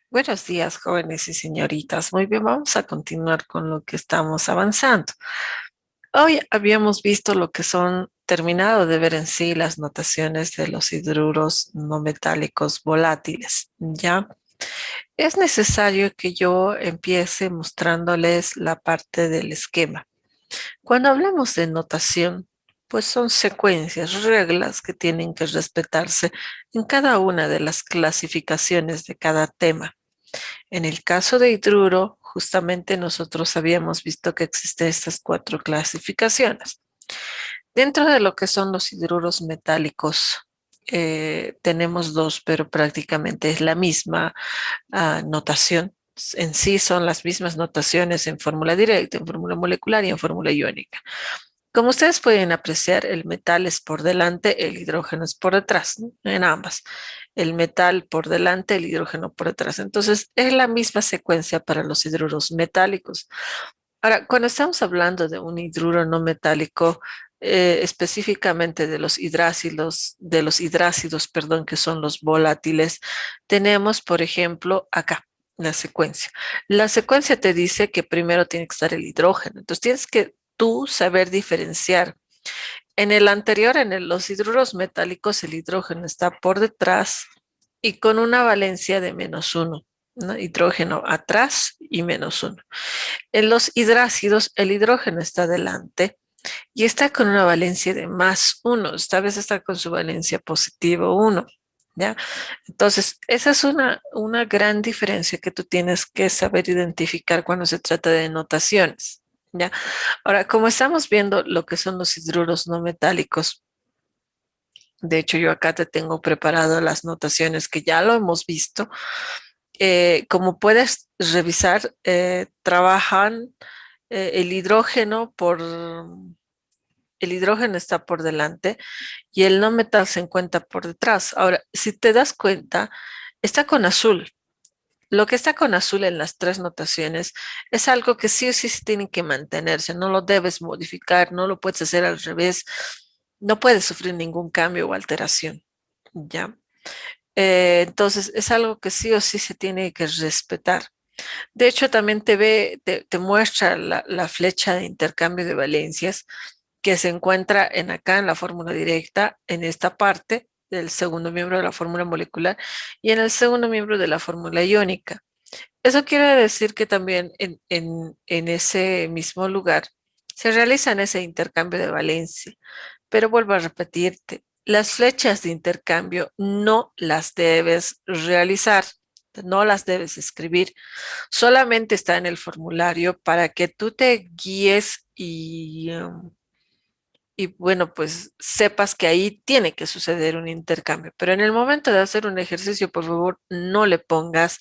Buenos días, jóvenes y señoritas. Muy bien, vamos a continuar con lo que estamos avanzando. Hoy habíamos visto lo que son, terminado de ver en sí las notaciones de los hidruros no metálicos volátiles. Ya es necesario que yo empiece mostrándoles la parte del esquema. Cuando hablamos de notación, pues son secuencias, reglas que tienen que respetarse en cada una de las clasificaciones de cada tema. En el caso de hidruro, justamente nosotros habíamos visto que existen estas cuatro clasificaciones. Dentro de lo que son los hidruros metálicos, tenemos dos, pero prácticamente es la misma notación. En sí son las mismas notaciones en fórmula directa, en fórmula molecular y en fórmula iónica. Como ustedes pueden apreciar, el metal es por delante, el hidrógeno es por detrás, ¿no? En ambas. El metal por delante, el hidrógeno por detrás. Entonces, es la misma secuencia para los hidruros metálicos. Ahora, cuando estamos hablando de un hidruro no metálico, específicamente de los hidrácidos, perdón, que son los volátiles, tenemos, por ejemplo, acá la secuencia. La secuencia te dice que primero tiene que estar el hidrógeno. Entonces, tienes que tú saber diferenciar. En el anterior, los hidruros metálicos, el hidrógeno está por detrás y con una valencia de -1, ¿no? Hidrógeno atrás y -1. En los hidrácidos, el hidrógeno está delante y está con una valencia de +1. Esta vez está con su valencia positivo 1. ¿Ya? Entonces, esa es una gran diferencia que tú tienes que saber identificar cuando se trata de notaciones. ¿Ya? Ahora, como estamos viendo lo que son los hidruros no metálicos, de hecho yo acá te tengo preparado las notaciones que ya lo hemos visto. Como puedes revisar, trabajan el hidrógeno el hidrógeno está por delante y el no metal se encuentra por detrás. Ahora, si te das cuenta, está con azul. Lo que está con azul en las tres notaciones es algo que sí o sí se tiene que mantenerse, no lo debes modificar, no lo puedes hacer al revés, no puedes sufrir ningún cambio o alteración, ¿ya? Entonces es algo que sí o sí se tiene que respetar. De hecho, también te muestra la flecha de intercambio de valencias que se encuentra acá en la fórmula directa, en esta parte del segundo miembro de la fórmula molecular y en el segundo miembro de la fórmula iónica. Eso quiere decir que también en ese mismo lugar se realizan ese intercambio de valencia. Pero vuelvo a repetirte, las flechas de intercambio no las debes realizar, no las debes escribir, solamente está en el formulario para que tú te guíes y bueno, pues sepas que ahí tiene que suceder un intercambio. Pero en el momento de hacer un ejercicio, por favor, no le pongas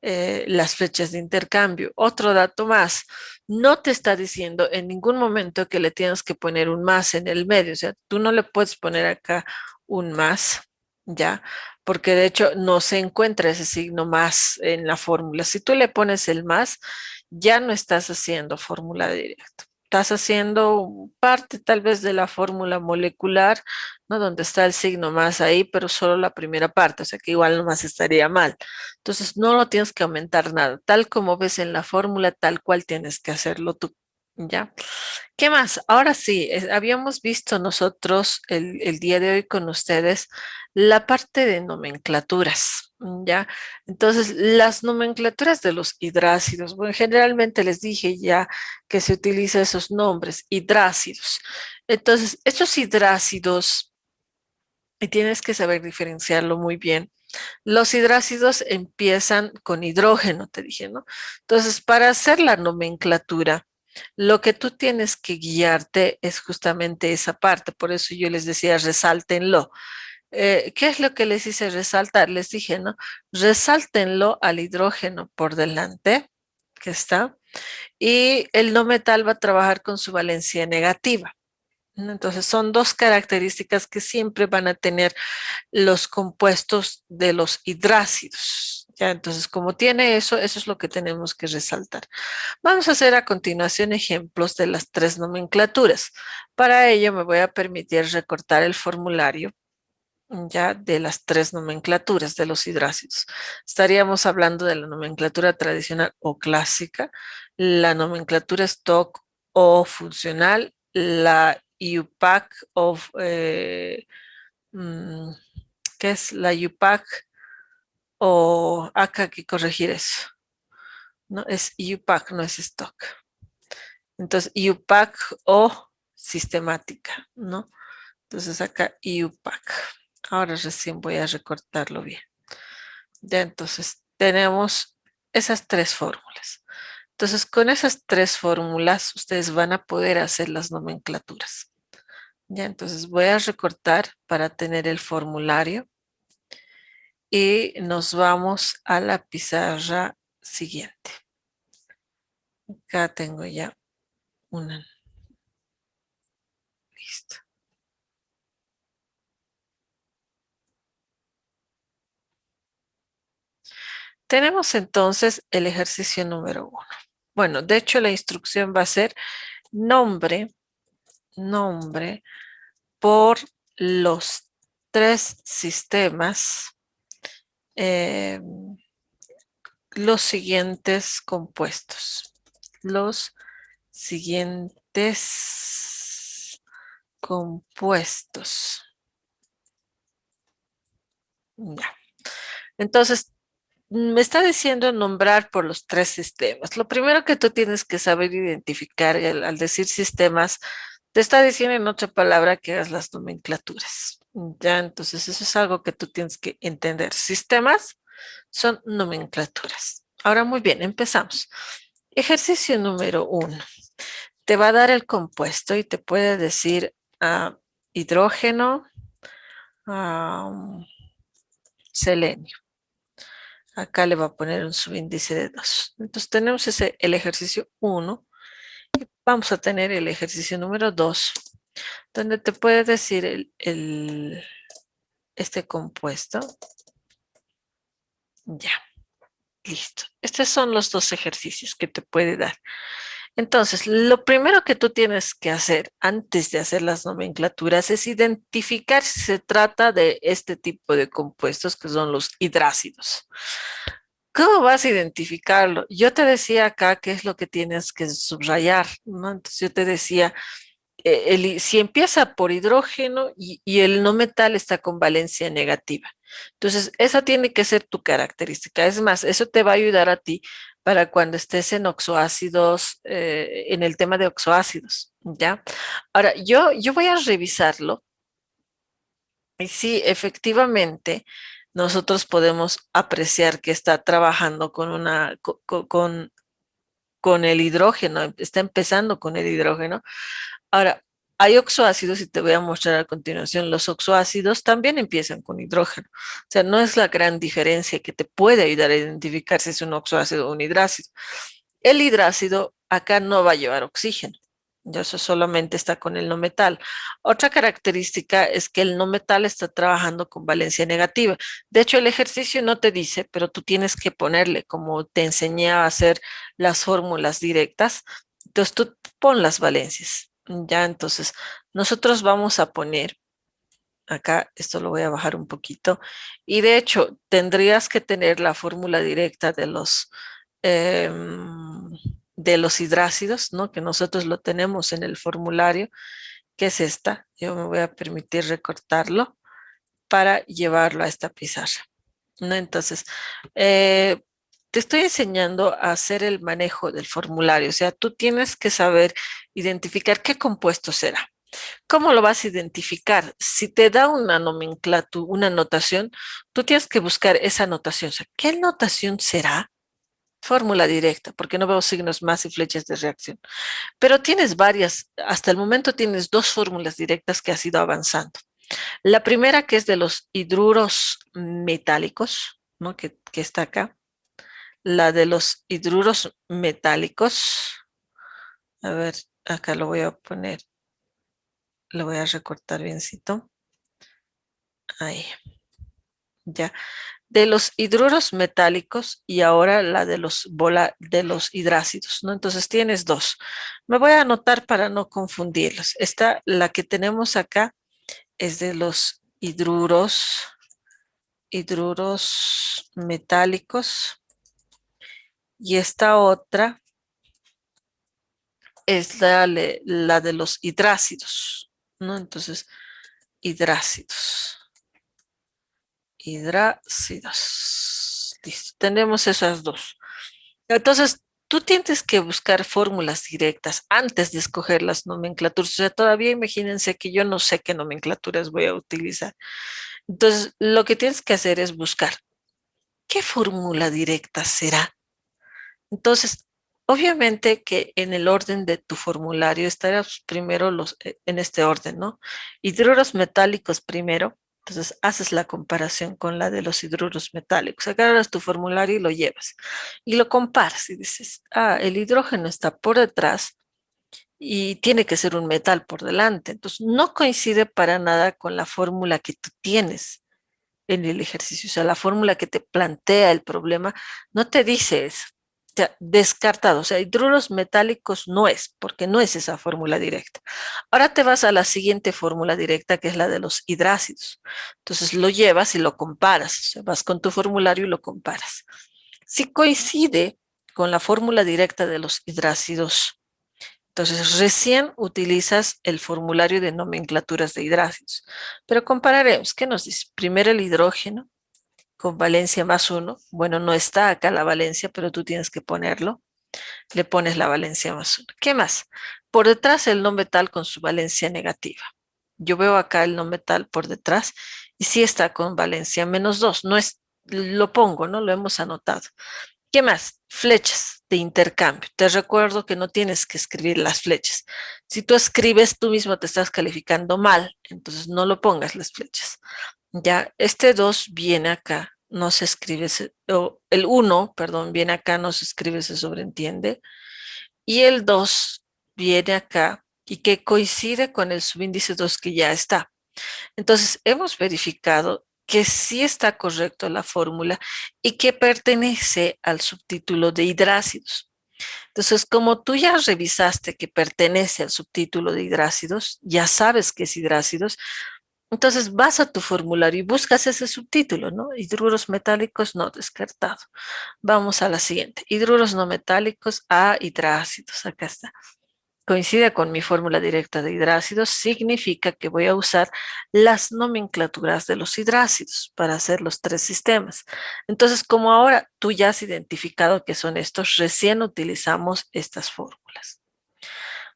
las flechas de intercambio. Otro dato más, no te está diciendo en ningún momento que le tienes que poner un más en el medio. O sea, tú no le puedes poner acá un más, ¿ya? Porque de hecho no se encuentra ese signo más en la fórmula. Si tú le pones el más, ya no estás haciendo fórmula directa. Estás haciendo parte tal vez de la fórmula molecular, ¿no? Donde está el signo más ahí, pero solo la primera parte, o sea que igual nomás estaría mal. Entonces no lo tienes que aumentar nada, tal como ves en la fórmula, tal cual tienes que hacerlo tú, ¿ya? ¿Qué más? Ahora sí, habíamos visto nosotros el día de hoy con ustedes la parte de nomenclaturas, ¿ya? Entonces, las nomenclaturas de los hidrácidos, bueno, generalmente les dije ya que se utiliza esos nombres, hidrácidos. Entonces, estos hidrácidos, y tienes que saber diferenciarlo muy bien. Los hidrácidos empiezan con hidrógeno, te dije, ¿no? Entonces, para hacer la nomenclatura, lo que tú tienes que guiarte es justamente esa parte. Por eso yo les decía, resáltenlo. ¿Qué es lo que les hice resaltar? Les dije, ¿no? Resáltenlo al hidrógeno por delante, que está, y el no metal va a trabajar con su valencia negativa. ¿No? Entonces, son dos características que siempre van a tener los compuestos de los hidrácidos. ¿Ya? Entonces, como tiene eso, eso es lo que tenemos que resaltar. Vamos a hacer a continuación ejemplos de las tres nomenclaturas. Para ello me voy a permitir recortar el formulario ya de las tres nomenclaturas de los hidrácidos. Estaríamos hablando de la nomenclatura tradicional o clásica, la nomenclatura stock o funcional, la IUPAC o mm, ¿qué es la IUPAC? O acá hay que corregir eso. No es IUPAC, no es stock. Entonces, IUPAC o sistemática, ¿no? Entonces acá IUPAC. Ahora recién voy a recortarlo bien. Ya entonces tenemos esas tres fórmulas. Entonces con esas tres fórmulas ustedes van a poder hacer las nomenclaturas. Ya entonces voy a recortar para tener el formulario y nos vamos a la pizarra siguiente. Acá tengo ya una lista. Tenemos entonces el ejercicio número 1. Bueno, de hecho la instrucción va a ser nombre, nombre por los tres sistemas, eh, los siguientes compuestos. Los siguientes compuestos. Ya. Entonces, me está diciendo nombrar por los tres sistemas. Lo primero que tú tienes que saber identificar al decir sistemas, te está diciendo en otra palabra que hagas las nomenclaturas. Ya, entonces eso es algo que tú tienes que entender. Sistemas son nomenclaturas. Ahora muy bien, empezamos. Ejercicio número 1. Te va a dar el compuesto y te puede decir hidrógeno, selenio. Acá le va a poner un subíndice de 2. Entonces tenemos el ejercicio 1. Vamos a tener el ejercicio número 2, donde te puede decir este compuesto. Ya, listo. Estos son los dos ejercicios que te puede dar. Entonces, lo primero que tú tienes que hacer antes de hacer las nomenclaturas es identificar si se trata de este tipo de compuestos que son los hidrácidos. ¿Cómo vas a identificarlo? Yo te decía acá qué es lo que tienes que subrayar, ¿no? Entonces yo te decía, si empieza por hidrógeno y el no metal está con valencia negativa. Entonces, esa tiene que ser tu característica. Es más, eso te va a ayudar a ti para cuando estés en oxoácidos, en el tema de oxoácidos, ¿ya? Ahora, yo voy a revisarlo y sí, efectivamente, nosotros podemos apreciar que está trabajando con el hidrógeno, está empezando con el hidrógeno. Ahora, hay oxoácidos y te voy a mostrar a continuación. Los oxoácidos también empiezan con hidrógeno. O sea, no es la gran diferencia que te puede ayudar a identificar si es un oxoácido o un hidrácido. El hidrácido acá no va a llevar oxígeno. Ya eso solamente está con el no metal. Otra característica es que el no metal está trabajando con valencia negativa. De hecho, el ejercicio no te dice, pero tú tienes que ponerle, como te enseñé a hacer las fórmulas directas. Entonces tú pon las valencias. Ya, entonces nosotros vamos a poner acá, esto lo voy a bajar un poquito. Y de hecho, tendrías que tener la fórmula directa em, de los hidrácidos, ¿no? Que nosotros lo tenemos en el formulario, que es esta. Yo me voy a permitir recortarlo para llevarlo a esta pizarra, ¿no? Entonces, te estoy enseñando a hacer el manejo del formulario, o sea, tú tienes que saber identificar qué compuesto será. ¿Cómo lo vas a identificar? Si te da una nomenclatura, una notación, tú tienes que buscar esa notación. O sea, ¿qué notación será? Fórmula directa, porque no veo signos más y flechas de reacción. Pero tienes varias, hasta el momento tienes dos fórmulas directas que has ido avanzando. La primera que es de los hidruros metálicos, ¿no? Que está acá. La de los hidruros metálicos. A ver, acá lo voy a poner, lo voy a recortar biencito. Ahí, ya. De los hidruros metálicos y ahora la de los hidrácidos, ¿no? Entonces tienes dos. Me voy a anotar para no confundirlos. Esta, la que tenemos acá, es de los hidruros, hidruros metálicos. Y esta otra es la de los hidrácidos, ¿no? Entonces, hidrácidos, hidrácidos. Listo, tenemos esas dos. Entonces, tú tienes que buscar fórmulas directas antes de escoger las nomenclaturas. O sea, todavía imagínense que yo no sé qué nomenclaturas voy a utilizar. Entonces, lo que tienes que hacer es buscar qué fórmula directa será. Entonces, obviamente que en el orden de tu formulario estarán primero en este orden, ¿no? Hidruros metálicos primero. Entonces, haces la comparación con la de los hidruros metálicos. Agarras tu formulario y lo llevas. Y lo comparas y dices, el hidrógeno está por detrás y tiene que ser un metal por delante. Entonces, no coincide para nada con la fórmula que tú tienes en el ejercicio. O sea, la fórmula que te plantea el problema no te dice eso. O sea, descartado. O sea, hidruros metálicos no es, porque no es esa fórmula directa. Ahora te vas a la siguiente fórmula directa, que es la de los hidrácidos. Entonces lo llevas y lo comparas. O sea, vas con tu formulario y lo comparas. Si coincide con la fórmula directa de los hidrácidos, entonces recién utilizas el formulario de nomenclaturas de hidrácidos. Pero compararemos, ¿qué nos dice? Primero el hidrógeno con valencia +1. Bueno, no está acá la valencia, pero tú tienes que ponerlo. Le pones la valencia +1. ¿Qué más? Por detrás el no metal con su valencia negativa. Yo veo acá el no metal por detrás y sí está con valencia -2. No es, lo pongo, ¿no? Lo hemos anotado. ¿Qué más? Flechas de intercambio. Te recuerdo que no tienes que escribir las flechas. Si tú escribes, tú mismo te estás calificando mal, entonces no lo pongas las flechas. Ya, este 2 viene acá, no se escribe, o el 1, perdón, viene acá, no se escribe, se sobreentiende. Y el 2 viene acá y que coincide con el subíndice 2 que ya está. Entonces, hemos verificado que sí está correcto la fórmula y que pertenece al subtítulo de hidrácidos. Entonces, como tú ya revisaste que pertenece al subtítulo de hidrácidos, ya sabes que es hidrácidos, entonces vas a tu formulario y buscas ese subtítulo, ¿no? Hidruros metálicos no descartado. Vamos a la siguiente. Hidruros no metálicos a hidrácidos. Acá está. Coincide con mi fórmula directa de hidrácidos, significa que voy a usar las nomenclaturas de los hidrácidos para hacer los tres sistemas. Entonces, como ahora tú ya has identificado que son estos, recién utilizamos estas fórmulas.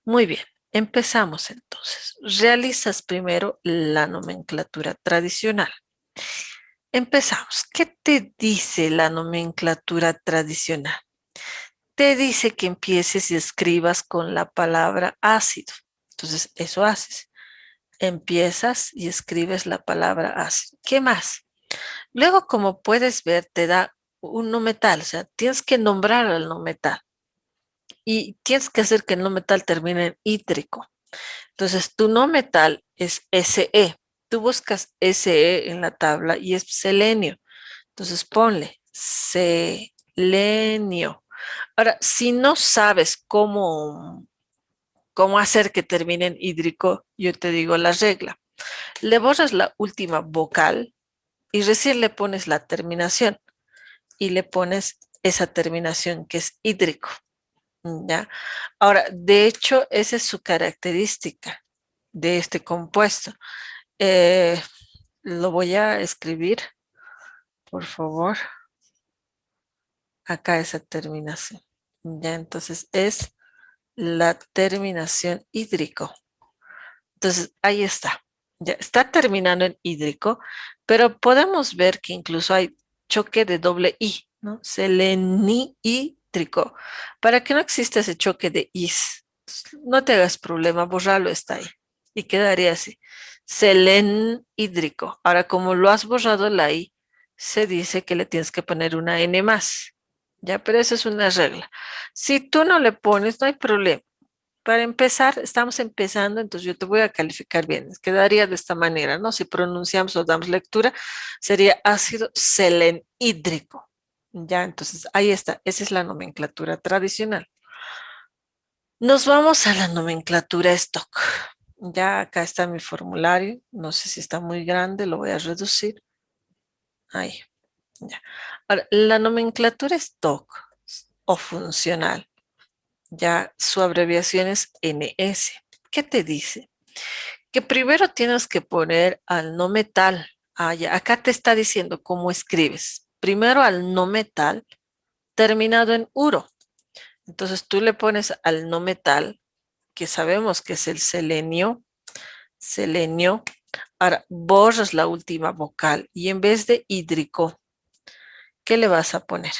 Muy bien, empezamos entonces. Realizas primero la nomenclatura tradicional. Empezamos. ¿Qué te dice la nomenclatura tradicional? Te dice que empieces y escribas con la palabra ácido. Entonces, eso haces. Empiezas y escribes la palabra ácido. ¿Qué más? Luego, como puedes ver, te da un no metal, o sea, tienes que nombrar al no metal y tienes que hacer que el no metal termine en hídrico. Entonces, tu no metal es Se. Tú buscas Se en la tabla y es selenio. Entonces, ponle selenio. Ahora, si no sabes cómo hacer que termine en hídrico, yo te digo la regla. Le borras la última vocal y recién le pones la terminación y le pones esa terminación que es hídrico. ¿Ya? Ahora, de hecho, esa es su característica de este compuesto. Eh, lo voy a escribir, por favor, acá esa terminación. Ya, entonces es la terminación hídrico. Entonces, ahí está. Ya está terminando en hídrico, pero podemos ver que incluso hay choque de doble I, ¿no? Selenihídrico. Para que no exista ese choque de is, no te hagas problema, borrarlo está ahí. Y quedaría así. Selenhídrico. Ahora, como lo has borrado la I, se dice que le tienes que poner una N más. Ya, pero esa es una regla. Si tú no le pones, no hay problema. Para empezar, estamos empezando, entonces yo te voy a calificar bien. Quedaría de esta manera, ¿no? Si pronunciamos o damos lectura, sería ácido selenhídrico. Ya, entonces ahí está. Esa es la nomenclatura tradicional. Nos vamos a la nomenclatura stock. Ya acá está mi formulario. No sé si está muy grande, lo voy a reducir. Ahí, ya. Ahora, la nomenclatura stock o funcional, ya su abreviación es NS. ¿Qué te dice? Que primero tienes que poner al no metal. Ah, ya, acá te está diciendo cómo escribes. Primero al no metal terminado en uro. Entonces tú le pones al no metal, que sabemos que es el selenio, selenio. Ahora borras la última vocal y en vez de hídrico, ¿qué le vas a poner?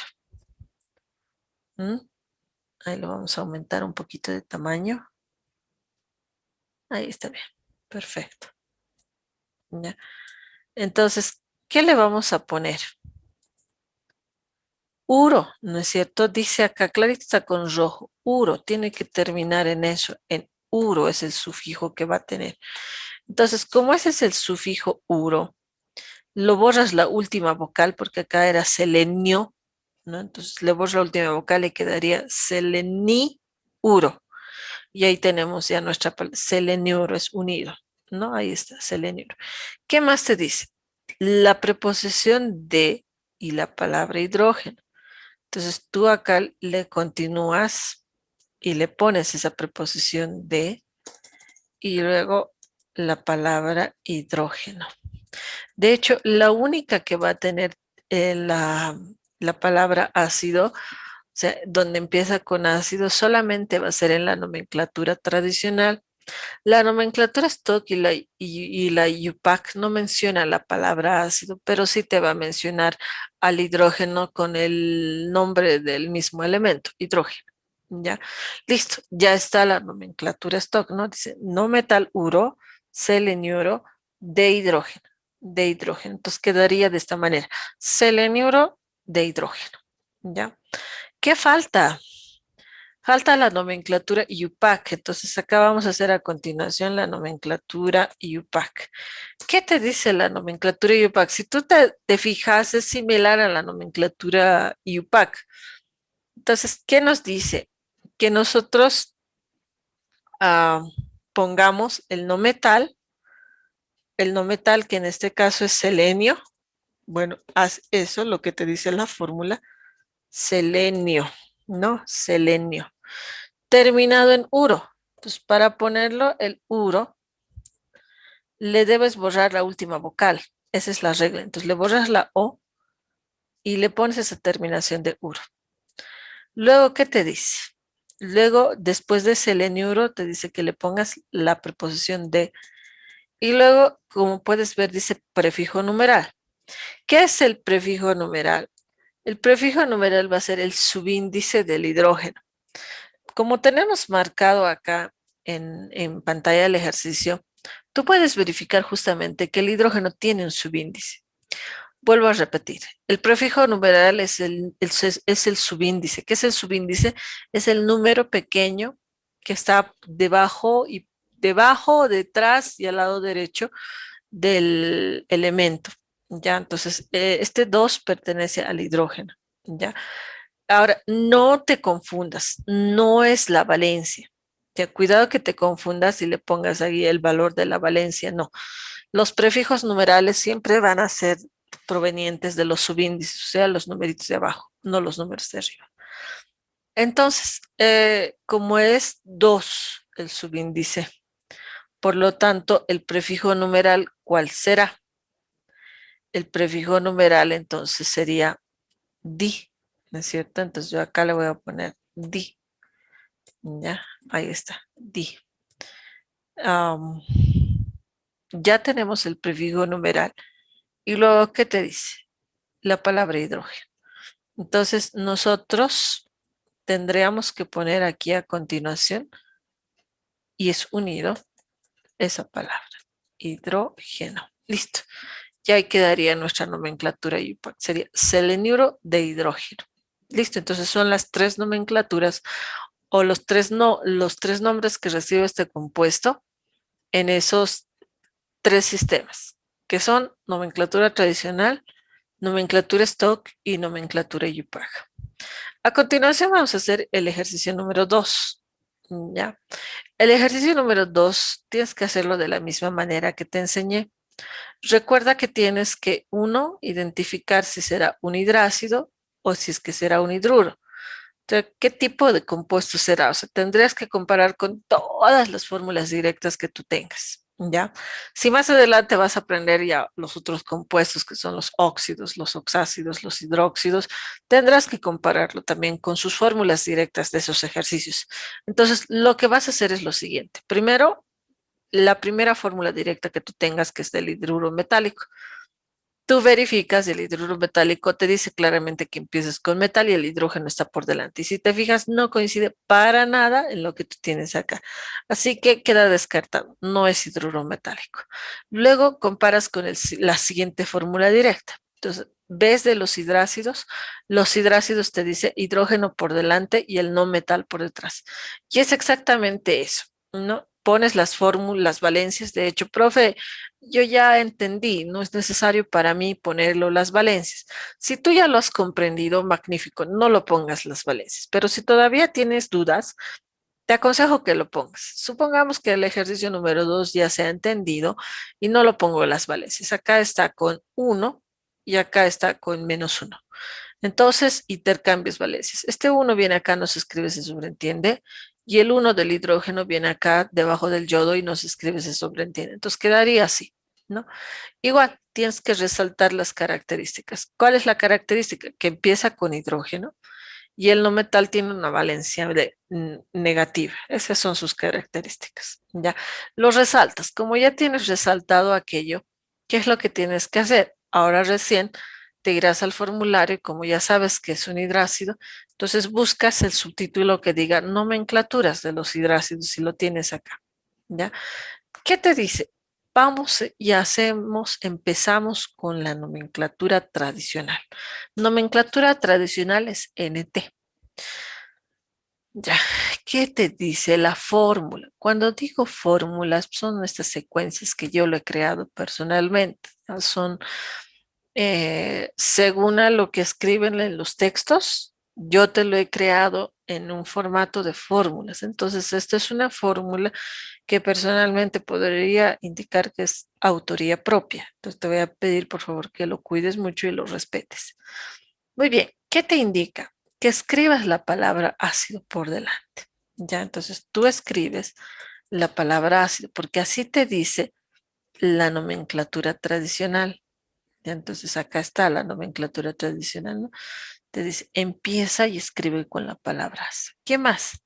¿Mm? Ahí lo vamos a aumentar un poquito de tamaño. Ahí está bien. Perfecto. ¿Ya? Entonces, ¿qué le vamos a poner? Uro, ¿no es cierto? Dice acá, clarito está con rojo. Uro, tiene que terminar en eso. En uro es el sufijo que va a tener. Entonces, como ese es el sufijo uro, lo borras la última vocal porque acá era selenio, ¿no? Entonces le borras la última vocal y quedaría seleniuro. Y ahí tenemos ya nuestra palabra. Seleniuro es unido, ¿no? Ahí está, seleniuro. ¿Qué más te dice? La preposición de y la palabra hidrógeno. Entonces tú acá le continúas y le pones esa preposición de y luego la palabra hidrógeno. De hecho, la única que va a tener la palabra ácido, o sea, donde empieza con ácido, solamente va a ser en la nomenclatura tradicional. La nomenclatura Stock y la UPAC no menciona la palabra ácido, pero sí te va a mencionar al hidrógeno con el nombre del mismo elemento, hidrógeno. ¿Ya? Listo, ya está la nomenclatura Stock, ¿no? Dice no metal uro, seleniuro, de hidrógeno, de hidrógeno. Entonces quedaría de esta manera, seleniuro de hidrógeno. ¿Ya? ¿Qué falta? Falta la nomenclatura IUPAC, entonces acá vamos a hacer a continuación la nomenclatura IUPAC. ¿Qué te dice la nomenclatura IUPAC? Si tú te fijas, es similar a la nomenclatura IUPAC. Entonces, ¿qué nos dice? Que nosotros ah, pongamos el no metal que en este caso es selenio. Bueno, haz eso, lo que te dice la fórmula, selenio, ¿no? Selenio. Terminado en uro. Entonces, para ponerlo el uro, le debes borrar la última vocal. Esa es la regla. Entonces, le borras la O y le pones esa terminación de uro. Luego, ¿qué te dice? Luego, después de seleniuro, te dice que le pongas la preposición de. Y luego, como puedes ver, dice prefijo numeral. ¿Qué es el prefijo numeral? El prefijo numeral va a ser el subíndice del hidrógeno. Como tenemos marcado acá en pantalla el ejercicio, tú puedes verificar justamente que el hidrógeno tiene un subíndice. Vuelvo a repetir, el prefijo numeral es el subíndice. ¿Qué es el subíndice? Es el número pequeño que está debajo, detrás y al lado derecho del elemento. ¿Ya? Entonces, este 2 pertenece al hidrógeno. ¿Ya? Ahora, no te confundas, no es la valencia. Cuidado que te confundas y le pongas ahí el valor de la valencia, no. Los prefijos numerales siempre van a ser provenientes de los subíndices, o sea, los numeritos de abajo, no los números de arriba. Entonces, como es 2 el subíndice, por lo tanto, el prefijo numeral, ¿cuál será? El prefijo numeral entonces sería di, ¿no es cierto? Entonces yo acá le voy a poner di. Ya, ahí está, di. Am, ya tenemos el prefijo numeral. Y luego, ¿qué te dice? La palabra hidrógeno. Entonces, nosotros tendríamos que poner aquí a continuación, y es unido, esa palabra, hidrógeno. Listo. Ya ahí quedaría nuestra nomenclatura y sería seleniuro de hidrógeno. Listo, entonces son las tres nomenclaturas o los tres, no, los tres nombres que recibe este compuesto en esos tres sistemas, que son nomenclatura tradicional, nomenclatura stock y nomenclatura UPAG. A continuación vamos a hacer el ejercicio número 2. Ya. El ejercicio número 2 tienes que hacerlo de la misma manera que te enseñé. Recuerda que tienes que, uno, identificar si será un hidrácido o si es que será un hidruro. Entonces, ¿qué tipo de compuesto será? O sea, tendrías que comparar con todas las fórmulas directas que tú tengas, ¿ya? Si más adelante vas a aprender ya los otros compuestos, que son los óxidos, los oxácidos, los hidróxidos, tendrás que compararlo también con sus fórmulas directas de esos ejercicios. Entonces, lo que vas a hacer es lo siguiente. Primero, la primera fórmula directa que tú tengas, que es del hidruro metálico. Tú verificas el hidruro metálico, te dice claramente que empieces con metal y el hidrógeno está por delante. Y si te fijas, no coincide para nada en lo que tú tienes acá. Así que queda descartado, no es hidruro metálico. Luego comparas con la siguiente fórmula directa. Entonces, ves de los hidrácidos te dice hidrógeno por delante y el no metal por detrás. Y es exactamente eso, ¿no? Pones las fórmulas, las valencias. De hecho, profe, yo ya entendí, no es necesario para mí ponerlo las valencias. Si tú ya lo has comprendido, magnífico, no lo pongas las valencias. Pero si todavía tienes dudas, te aconsejo que lo pongas. Supongamos que el ejercicio número 2 ya se ha entendido y no lo pongo las valencias. Acá está con uno y acá está con -1. Entonces, intercambios valencias. Este uno viene acá, no se escribe, se sobreentiende. Y el uno del hidrógeno viene acá debajo del yodo y no se escribe, se sobreentiende. Entonces quedaría así, ¿no? Igual, tienes que resaltar las características. ¿Cuál es la característica? Que empieza con hidrógeno y el no metal tiene una valencia negativa. Esas son sus características. Ya, los resaltas. Como ya tienes resaltado aquello, ¿qué es lo que tienes que hacer? Ahora recién te irás al formulario, como ya sabes que es un hidrácido, entonces buscas el subtítulo que diga nomenclaturas de los hidrácidos si lo tienes acá. ¿Ya? ¿Qué te dice? Vamos y empezamos con la nomenclatura tradicional. Nomenclatura tradicional es NT. Ya, ¿qué te dice la fórmula? Cuando digo fórmulas, son estas secuencias que yo lo he creado personalmente. ¿No? Son según a lo que escriben en los textos, yo te lo he creado en un formato de fórmulas. Entonces, esta es una fórmula que personalmente podría indicar que es autoría propia. Entonces, te voy a pedir, por favor, que lo cuides mucho y lo respetes. Muy bien, ¿qué te indica? Que escribas la palabra ácido por delante. Ya, entonces tú escribes la palabra ácido, porque así te dice la nomenclatura tradicional. Ya, entonces acá está la nomenclatura tradicional, ¿no? Te dice, empieza y escribe con la palabra ácido. ¿Qué más?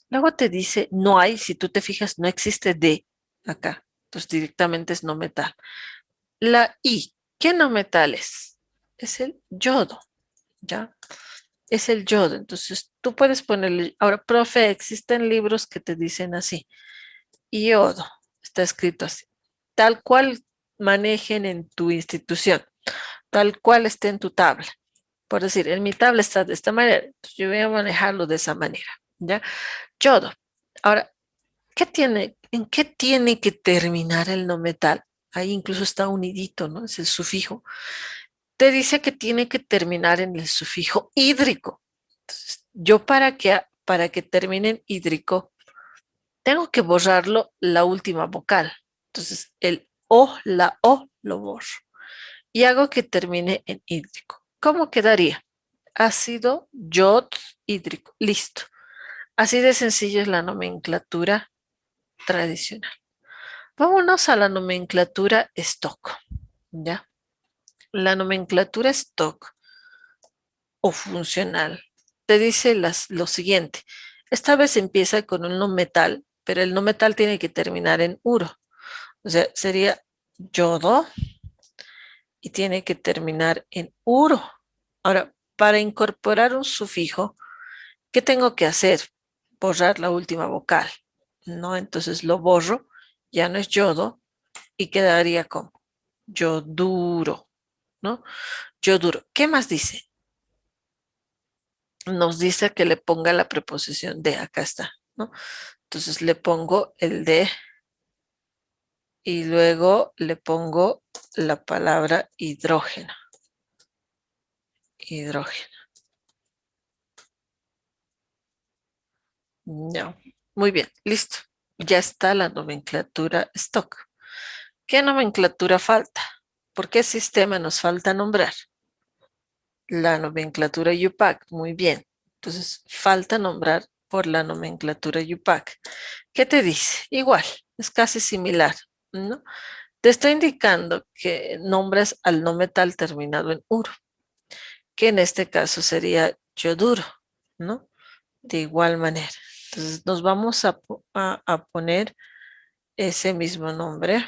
Luego te dice, no hay, si tú te fijas, no existe de acá. Entonces directamente es no metal. La I, ¿qué no metal es? Es el yodo, ¿ya? Es el yodo. Entonces tú puedes ponerle, ahora, profe, existen libros que te dicen así, yodo, está escrito así, tal cual manejen en tu institución, tal cual esté en tu tabla. Por decir, en mi tabla está de esta manera, entonces yo voy a manejarlo de esa manera, ¿ya? Yodo. Ahora, ¿en qué tiene que terminar el no metal? Ahí incluso está unidito, ¿no? Es el sufijo. Te dice que tiene que terminar en el sufijo hídrico. Entonces, yo para que termine en hídrico, tengo que borrarlo la última vocal. Entonces, la O lo borro. Y hago que termine en hídrico. ¿Cómo quedaría? Ácido, yod, hídrico. Listo. Así de sencillo es la nomenclatura tradicional. Vámonos a la nomenclatura stock, ¿ya? La nomenclatura stock o funcional te dice lo siguiente. Esta vez empieza con un no metal, pero el no metal tiene que terminar en uro. O sea, sería yodo y tiene que terminar en uro. Ahora, para incorporar un sufijo, ¿qué tengo que hacer? Borrar la última vocal, ¿no? Entonces lo borro, ya no es yodo y quedaría como yoduro, ¿no? Yoduro. ¿Qué más dice? Nos dice que le ponga la preposición de, acá está, ¿no? Entonces le pongo el de y luego le pongo la palabra hidrógeno. Hidrógeno. No. Muy bien, listo. Ya está la nomenclatura stock. ¿Qué nomenclatura falta? ¿Por qué sistema nos falta nombrar? La nomenclatura UPAC. Muy bien. Entonces, falta nombrar por la nomenclatura UPAC. ¿Qué te dice? Igual, es casi similar, ¿no? Te está indicando que nombres al no metal terminado en uro, que en este caso sería yoduro, ¿no? De igual manera. Entonces, nos vamos a poner ese mismo nombre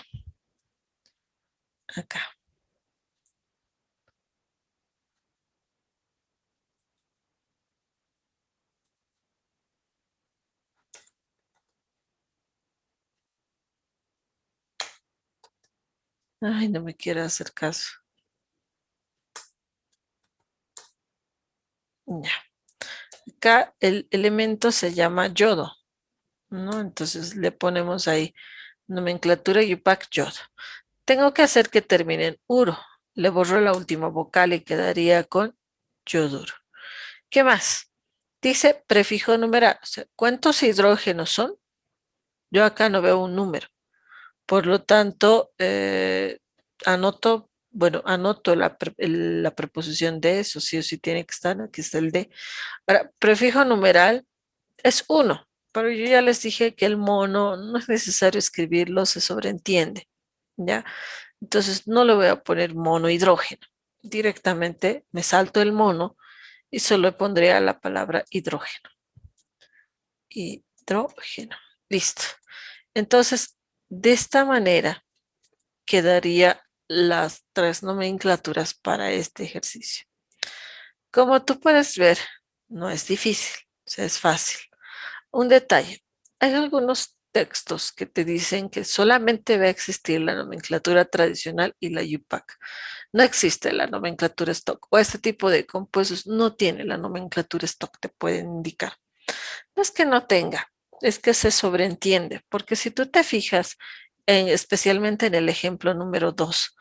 acá. Ay, no me quiere hacer caso. Ya. Acá el elemento se llama yodo, ¿no? Entonces le ponemos ahí nomenclatura Yupac yodo. Tengo que hacer que termine en uro. Le borro la última vocal y quedaría con yoduro. ¿Qué más? Dice prefijo numeral. O sea, ¿cuántos hidrógenos son? Yo acá no veo un número. Por lo tanto, anoto la preposición de eso, sí o sí tiene que estar, aquí está el de. Ahora, prefijo numeral es uno, pero yo ya les dije que el mono no es necesario escribirlo, se sobreentiende, ¿ya? Entonces no le voy a poner mono hidrógeno. Directamente me salto el mono y solo pondría la palabra hidrógeno. Hidrógeno. Listo. Entonces, de esta manera quedaría las tres nomenclaturas para este ejercicio. Como tú puedes ver, no es difícil, o sea, es fácil. Un detalle, hay algunos textos que te dicen que solamente va a existir la nomenclatura tradicional y la UPAC. No existe la nomenclatura stock o este tipo de compuestos no tiene la nomenclatura stock, te pueden indicar. No es que no tenga, es que se sobreentiende, porque si tú te fijas, especialmente en el ejemplo número 2,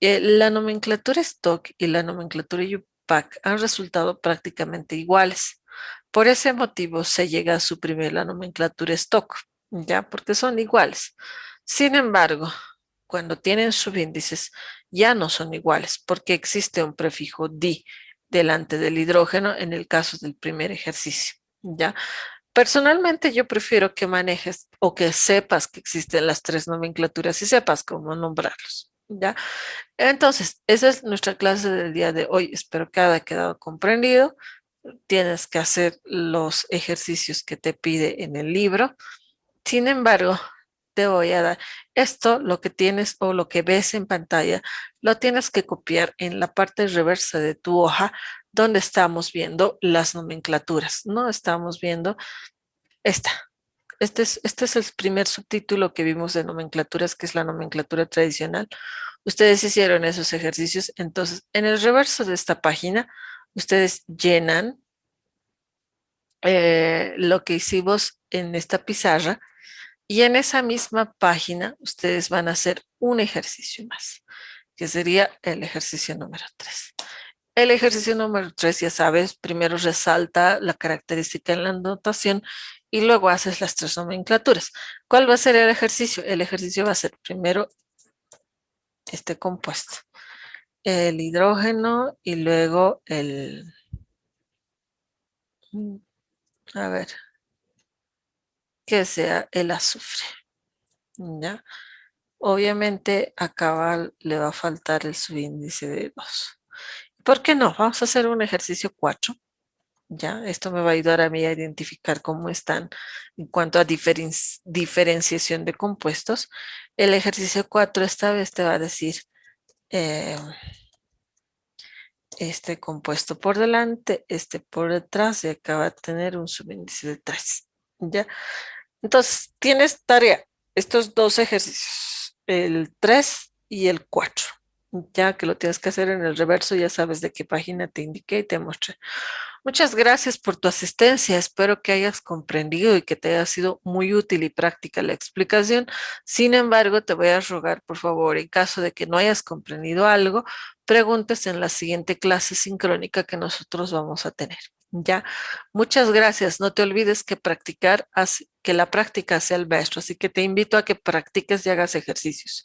la nomenclatura stock y la nomenclatura UPAC han resultado prácticamente iguales. Por ese motivo se llega a suprimir la nomenclatura stock, ¿ya? Porque son iguales. Sin embargo, cuando tienen subíndices, ya no son iguales, porque existe un prefijo di delante del hidrógeno en el caso del primer ejercicio, ¿ya? Personalmente yo prefiero que manejes o que sepas que existen las tres nomenclaturas y sepas cómo nombrarlos, ¿ya? Entonces, esa es nuestra clase del día de hoy. Espero que haya quedado comprendido. Tienes que hacer los ejercicios que te pide en el libro. Sin embargo, te voy a dar esto, lo que tienes o lo que ves en pantalla, lo tienes que copiar en la parte reversa de tu hoja donde estamos viendo las nomenclaturas, ¿no? Estamos viendo esta. Este es el primer subtítulo que vimos de nomenclaturas, que es la nomenclatura tradicional. Ustedes hicieron esos ejercicios, entonces en el reverso de esta página, ustedes llenan lo que hicimos en esta pizarra y en esa misma página ustedes van a hacer un ejercicio más, que sería el ejercicio número 3. El ejercicio número 3, ya sabes, primero resalta la característica en la anotación y luego haces las tres nomenclaturas. ¿Cuál va a ser el ejercicio? El ejercicio va a ser primero este compuesto, el hidrógeno y luego a ver, que sea el azufre, ¿ya? Obviamente acá le va a faltar el subíndice de 2. ¿Por qué no? Vamos a hacer un ejercicio 4. Ya, esto me va a ayudar a mí a identificar cómo están en cuanto a diferenciación de compuestos. El ejercicio 4 esta vez te va a decir eh, este compuesto por delante, este por detrás y acá va a tener un subíndice de 3. ¿Ya? Entonces, tienes tarea, estos dos ejercicios, el 3 y el 4. Ya que lo tienes que hacer en el reverso, ya sabes de qué página te indiqué y te mostré. Muchas gracias por tu asistencia. Espero que hayas comprendido y que te haya sido muy útil y práctica la explicación. Sin embargo, te voy a rogar, por favor, en caso de que no hayas comprendido algo, preguntes en la siguiente clase sincrónica que nosotros vamos a tener. Ya, muchas gracias. No te olvides que que la práctica sea el maestro, así que te invito a que practiques y hagas ejercicios.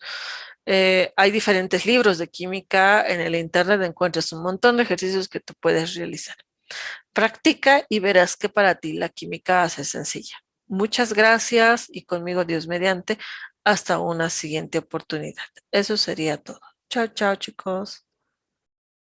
Hay diferentes libros de química en el internet, encuentras un montón de ejercicios que tú puedes realizar. Practica y verás que para ti la química hace sencilla. Muchas gracias y conmigo Dios mediante. Hasta una siguiente oportunidad. Eso sería todo. Chao, chao, chicos.